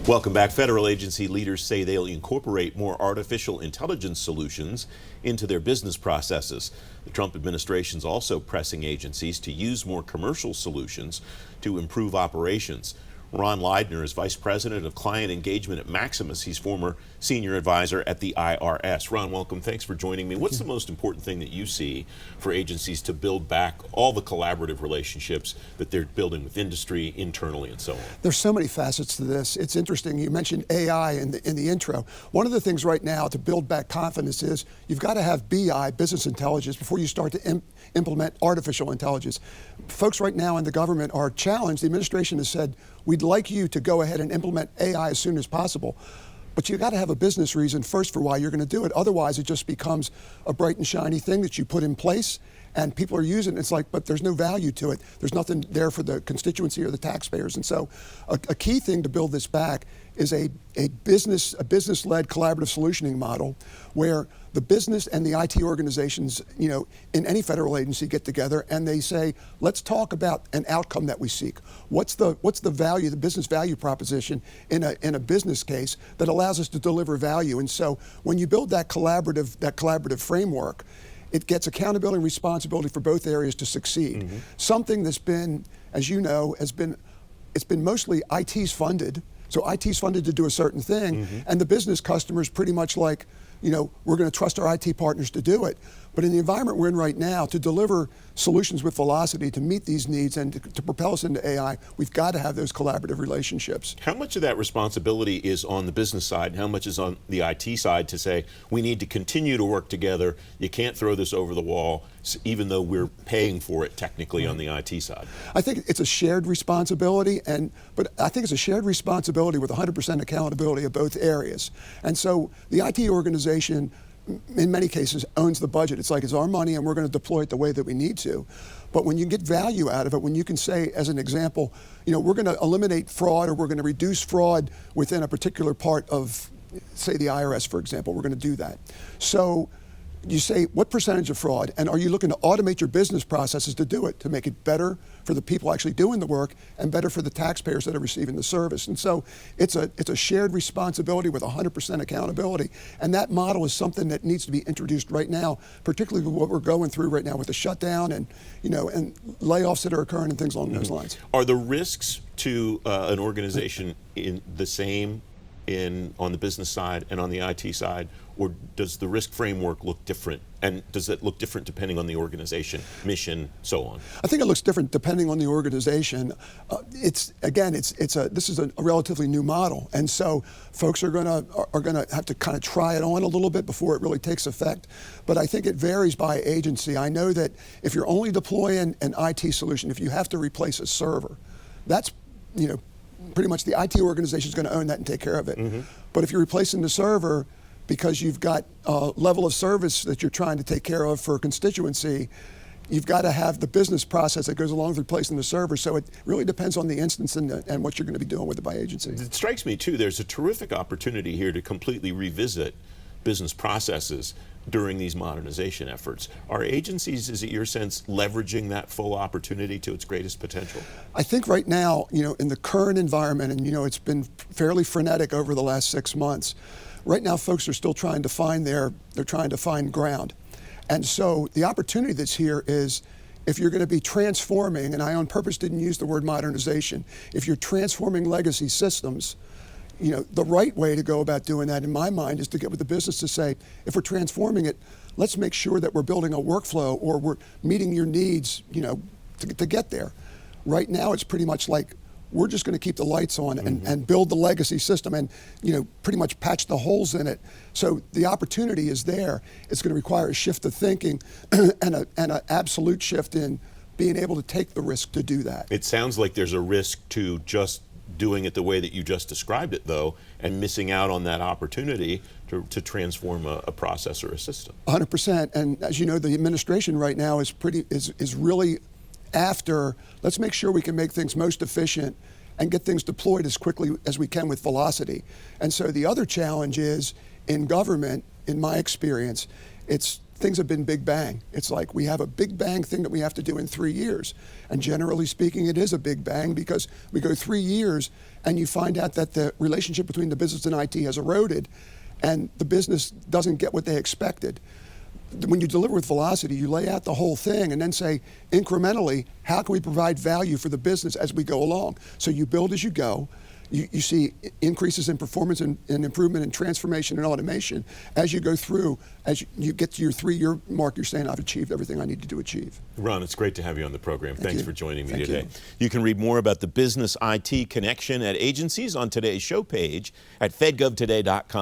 Welcome back. Federal agency leaders say they'll incorporate more artificial intelligence solutions into their business processes. The Trump administration's also pressing agencies to use more commercial solutions to improve operations. Ron Leidner is Vice President of Client Engagement at Maximus. He's former senior advisor at the IRS. Ron, welcome. Thanks for joining me. What's the most important thing that you see for agencies to build back all the collaborative relationships that they're building with industry, internally, and so on? There's so many facets to this. It's interesting. You mentioned AI in the intro. One of the things right now to build back confidence is you've got to have BI, business intelligence, before you start to implement artificial intelligence. Folks right now in the government are challenged. The administration has said, we'd like you to go ahead and implement AI as soon as possible. But you've got to have a business reason first for why you're going to do it. Otherwise, it just becomes a bright and shiny thing that you put in place and people are using it. It's like, but there's no value to it. There's nothing there for the constituency or the taxpayers. And so a key thing to build this back is a business-led collaborative solutioning model where the business and the IT organizations, in any federal agency get together and they say, let's talk about an outcome that we seek. What's the value, the business value proposition in a business case that allows us to deliver value? And so when you build that collaborative framework, it gets accountability and responsibility for both areas to succeed. Mm-hmm. Something that's been, as you know, it's been mostly IT's funded. So IT's funded to do a certain thing, mm-hmm. and the business customers pretty much like, we're going to trust our IT partners to do it. But in the environment we're in right now, to deliver solutions with velocity, to meet these needs and to propel us into AI, we've got to have those collaborative relationships. How much of that responsibility is on the business side? How much is on the IT side to say, we need to continue to work together, you can't throw this over the wall, even though we're paying for it technically on the IT side? I think it's a shared responsibility, but I think it's a shared responsibility with 100% accountability of both areas. And so the IT organization, in many cases, owns the budget. It's like, it's our money and we're going to deploy it the way that we need to. But when you get value out of it, when you can say, as an example, we're going to eliminate fraud or we're going to reduce fraud within a particular part of, say, the IRS, for example, we're going to do that. So you say, what percentage of fraud? And are you looking to automate your business processes to do it, to make it better for the people actually doing the work and better for the taxpayers that are receiving the service? And so it's a shared responsibility with 100% accountability. And that model is something that needs to be introduced right now, particularly with what we're going through right now with the shutdown and, and layoffs that are occurring and things along those lines. Are the risks to an organization in the same on the business side and on the IT side, or does the risk framework look different? And does it look different depending on the organization, mission, so on? I think it looks different depending on the organization. This is a relatively new model, and so folks are gonna have to kind of try it on a little bit before it really takes effect. But I think it varies by agency. I know that if you're only deploying an IT solution, if you have to replace a server, that's pretty much the IT organization is going to own that and take care of it. Mm-hmm. But if you're replacing the server because you've got a level of service that you're trying to take care of for a constituency, you've got to have the business process that goes along with replacing the server. So it really depends on the instance and what you're going to be doing with it by agency. It strikes me, too, there's a terrific opportunity here to completely revisit business processes during these modernization efforts. Are agencies, is it your sense, leveraging that full opportunity to its greatest potential? I think right now, in the current environment, and it's been fairly frenetic over the last 6 months, right now folks are still trying to find they're trying to find ground. And so the opportunity that's here is, if you're going to be transforming, and I on purpose didn't use the word modernization, if you're transforming legacy systems, the right way to go about doing that, in my mind, is to get with the business to say, if we're transforming it, let's make sure that we're building a workflow or we're meeting your needs, to get there. Right now, it's pretty much like, we're just going to keep the lights on and build the legacy system and, pretty much patch the holes in it. So the opportunity is there. It's going to require a shift of thinking and an absolute shift in being able to take the risk to do that. It sounds like there's a risk to just doing it the way that you just described it, though, and missing out on that opportunity to transform a process or a system. 100%. And as you know, the administration right now is really after, let's make sure we can make things most efficient and get things deployed as quickly as we can with velocity. And so the other challenge is, in government, in my experience, it's things have been big bang. It's like we have a big bang thing that we have to do in 3 years. And generally speaking, it is a big bang because we go 3 years and you find out that the relationship between the business and IT has eroded and the business doesn't get what they expected. When you deliver with velocity, you lay out the whole thing and then say, incrementally, how can we provide value for the business as we go along? So you build as you go. You see increases in performance and improvement and transformation and automation as you go through. As you get to your 3-year mark, you're saying, I've achieved everything I needed to achieve. Ron, it's great to have you on the program. Thanks for joining me today. You. You can read more about the business IT connection at agencies on today's show page at fedgovtoday.com.